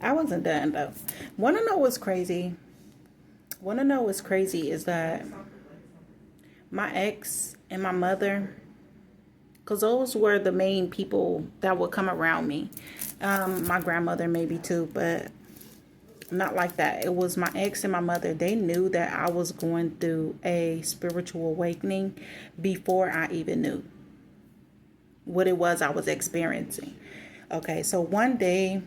I wasn't done though. Want to know what's crazy? Want to know what's crazy is that my ex and my mother, because those were the main people that would come around me. My grandmother maybe too, but not like that. It was my ex and my mother. They knew that I was going through a spiritual awakening before I even knew what it was I was experiencing. Okay, so one day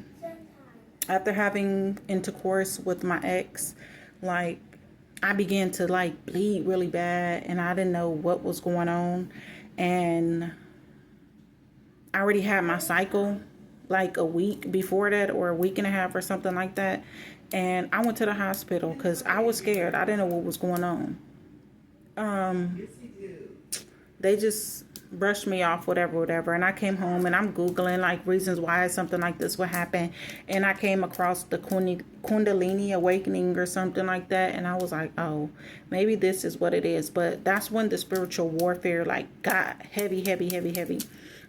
after having intercourse with my ex, like I began to like bleed really bad and I didn't know what was going on. And I already had my cycle like a week before that, or a week and a half or something like that. And I went to the hospital because I was scared. I didn't know what was going on. They just brushed me off, whatever. And I came home and I'm Googling like reasons why something like this would happen. And I came across the Kundalini awakening or something like that. And I was like, oh, maybe this is what it is. But that's when the spiritual warfare like got heavy.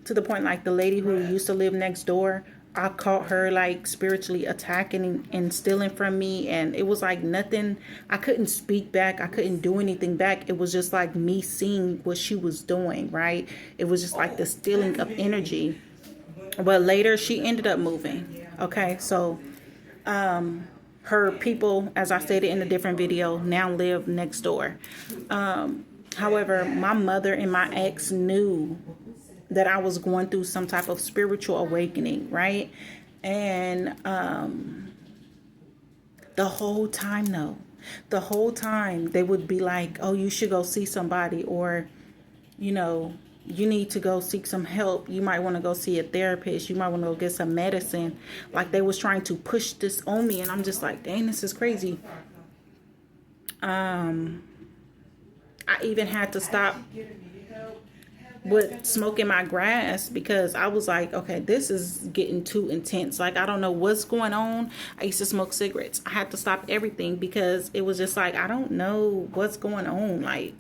To the point like the lady who used to live next door, I caught her like spiritually attacking and stealing from me. And it was like nothing. I couldn't speak back. I couldn't do anything back. It was just like me seeing what she was doing, right? It was just like the stealing of energy. But later she ended up moving. Okay, so her people, as I stated in a different video, now live next door. However, my mother and my ex knew that I was going through some type of spiritual awakening, right? And the whole time they would be like, oh, you should go see somebody, or, you know, you need to go seek some help. You might want to go see a therapist. You might want to go get some medicine. Like they was trying to push this on me. And I'm just like, dang, this is crazy. I even had to stop with smoking my grass because I was like, okay, this is getting too intense. Like, I don't know what's going on. I used to smoke cigarettes. I had to stop everything because it was just like, I don't know what's going on. Like,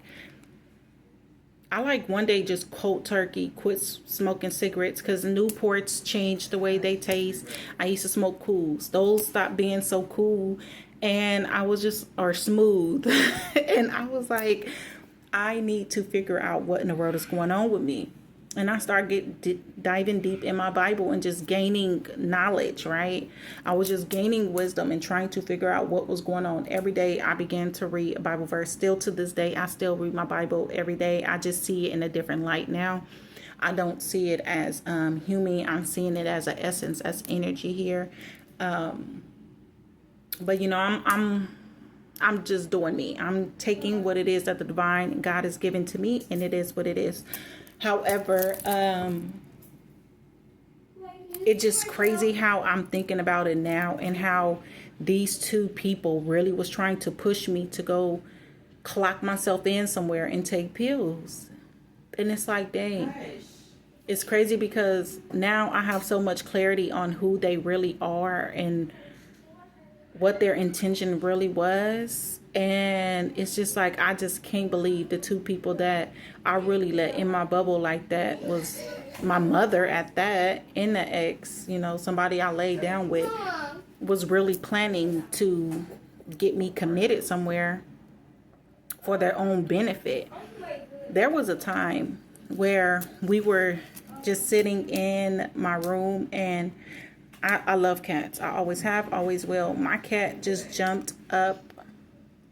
I like one day just cold turkey quit smoking cigarettes because Newports changed the way they taste. I used to smoke Cools. Those stopped being so cool. And I was just, or smooth. And I was like, I need to figure out what in the world is going on with me. And I started diving deep in my Bible and just gaining knowledge, right? I was just gaining wisdom and trying to figure out what was going on. Every day I began to read a Bible verse. Still to this day, I still read my Bible every day. I just see it in a different light now. I don't see it as human. I'm seeing it as an essence, as energy here. But, you know, I'm just doing me. I'm taking what it is that the divine God has given to me, and it is what it is. However, it's just crazy how I'm thinking about it now, and how these two people really was trying to push me to go clock myself in somewhere and take pills. And it's like, dang, it's crazy because now I have so much clarity on who they really are and what their intention really was. And it's just like, I just can't believe the two people that I really let in my bubble like that was my mother at that, and the ex, you know, somebody I laid down with, was really planning to get me committed somewhere for their own benefit. There was a time where we were just sitting in my room, and I love cats. I always have, always will. My cat just jumped up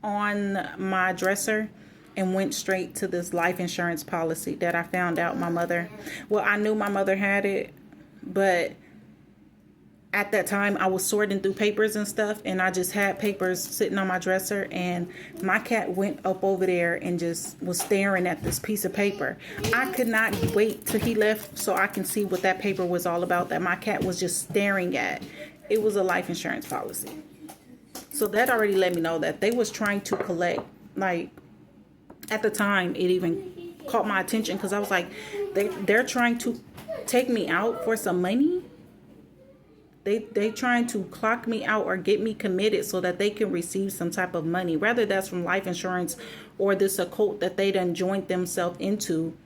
on my dresser and went straight to this life insurance policy that I found out my mother, well, I knew my mother had it, but at that time I was sorting through papers and stuff, and I just had papers sitting on my dresser, and my cat went up over there and just was staring at this piece of paper. I could not wait till he left so I can see what that paper was all about that my cat was just staring at. It was a life insurance policy. So that already let me know that they was trying to collect, like, at the time it even caught my attention because I was like, they're trying to take me out for some money. They trying to clock me out or get me committed so that they can receive some type of money, whether that's from life insurance or this occult that they done joined themselves into.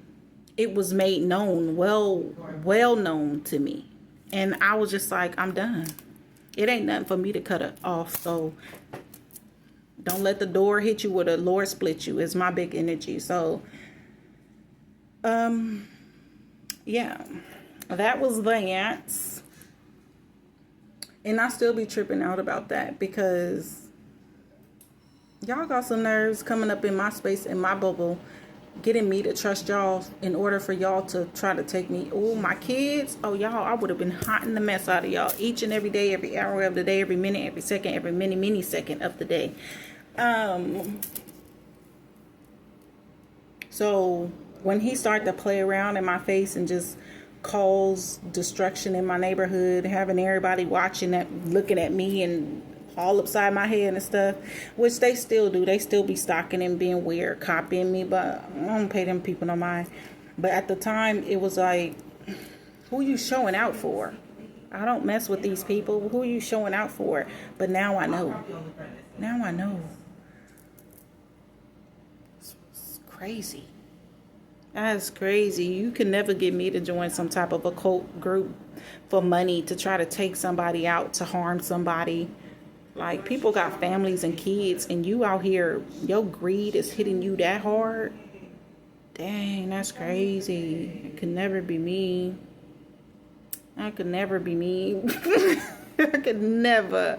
It was made known, well known to me. And I was just like, I'm done. It ain't nothing for me to cut it off. So don't let the door hit you or the Lord split you. Is my big energy. So, yeah, that was that. And I still be tripping out about that because y'all got some nerves coming up in my space, in my bubble, getting me to trust y'all in order for y'all to try to take me. Oh, my kids. Oh, y'all, I would have been hotting the mess out of y'all each and every day, every hour of the day, every minute, every second, every mini second of the day. So when he started to play around in my face and just cause destruction in my neighborhood, having everybody watching that, looking at me and all upside my head and stuff, which they still do. They still be stalking and being weird, copying me, but I don't pay them people no mind. But at the time, it was like, who you showing out for? I don't mess with these people. Who are you showing out for? But now I know. Now I know. It's crazy. That's crazy. You can never get me to join some type of occult group for money to try to take somebody out, to harm somebody. Like, people got families and kids, and you out here, your greed is hitting you that hard. Dang, that's crazy. It could never be me. I could never be me. I could never.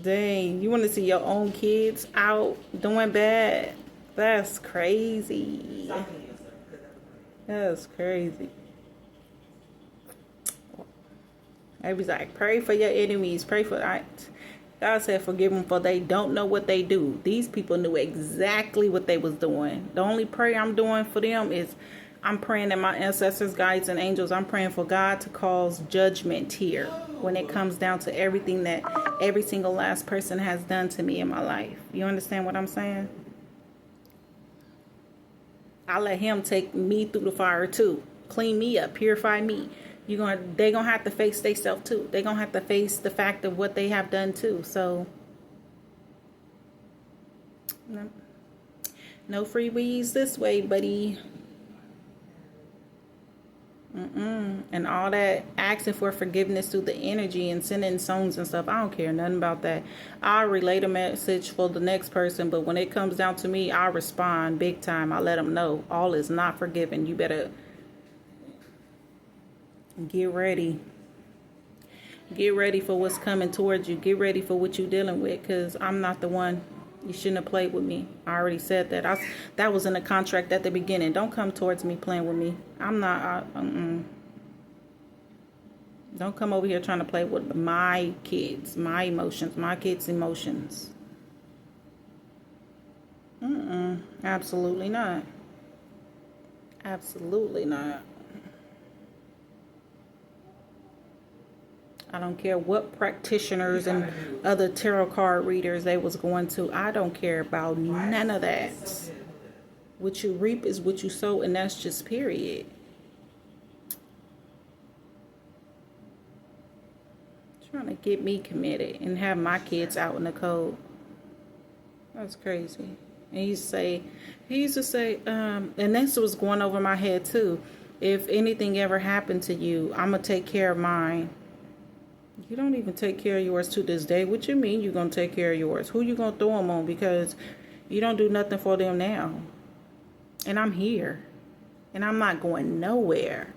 Dang, you want to see your own kids out doing bad? That's crazy. That's crazy. Everybody's like, pray for your enemies. Pray for... God said, forgive them for they don't know what they do. These people knew exactly what they was doing. The only prayer I'm doing for them is I'm praying that my ancestors, guides, and angels, I'm praying for God to cause judgment here when it comes down to everything that every single last person has done to me in my life. You understand what I'm saying? I let him take me through the fire too. Clean me up, purify me. They gonna have to face themselves too. They gonna have to face the fact of what they have done too. So no freebies this way, buddy. And all that asking for forgiveness through the energy and sending songs and stuff, I don't care nothing about that. I'll relay the message for the next person, but when it comes down to me, I'll respond big time. I let them know all is not forgiven. You better get ready. Get ready for what's coming towards you. Get ready for what you're dealing with, because I'm not the one. You shouldn't have played with me. I already said that. That was in the contract at the beginning. Don't come towards me playing with me. I'm not. Don't come over here trying to play with my kids, my emotions, my kids' emotions. Absolutely not. Absolutely not. I don't care what practitioners and other tarot card readers they was going to. I don't care about none of that. What you reap is what you sow, and that's just period. Trying to get me committed and have my kids out in the cold. That's crazy. And he used to say, and this was going over my head too. If anything ever happened to you, I'm going to take care of mine. You don't even take care of yours to this day. What you mean you're going to take care of yours? Who you going to throw them on? Because you don't do nothing for them now. And I'm here. And I'm not going nowhere.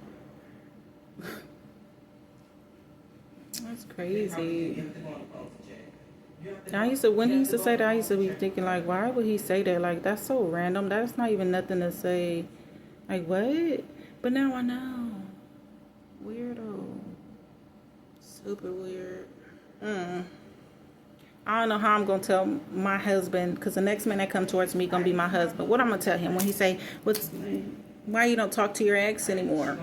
That's crazy. When he used to say that, I used to be thinking, like, why would he say that? Like, that's so random. That's not even nothing to say. Like, what? But now I know. Weirdo. Super weird. I don't know how I'm going to tell my husband, because the next man that come towards me going to be my husband. What I'm going to tell him when he say, why you don't talk to your ex anymore?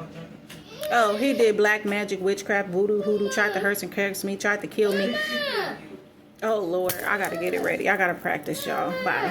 Oh, he did black magic, witchcraft, voodoo, hoodoo, tried to hurt and curse me, tried to kill me. Oh, Lord, I got to get it ready. I got to practice, y'all. Bye.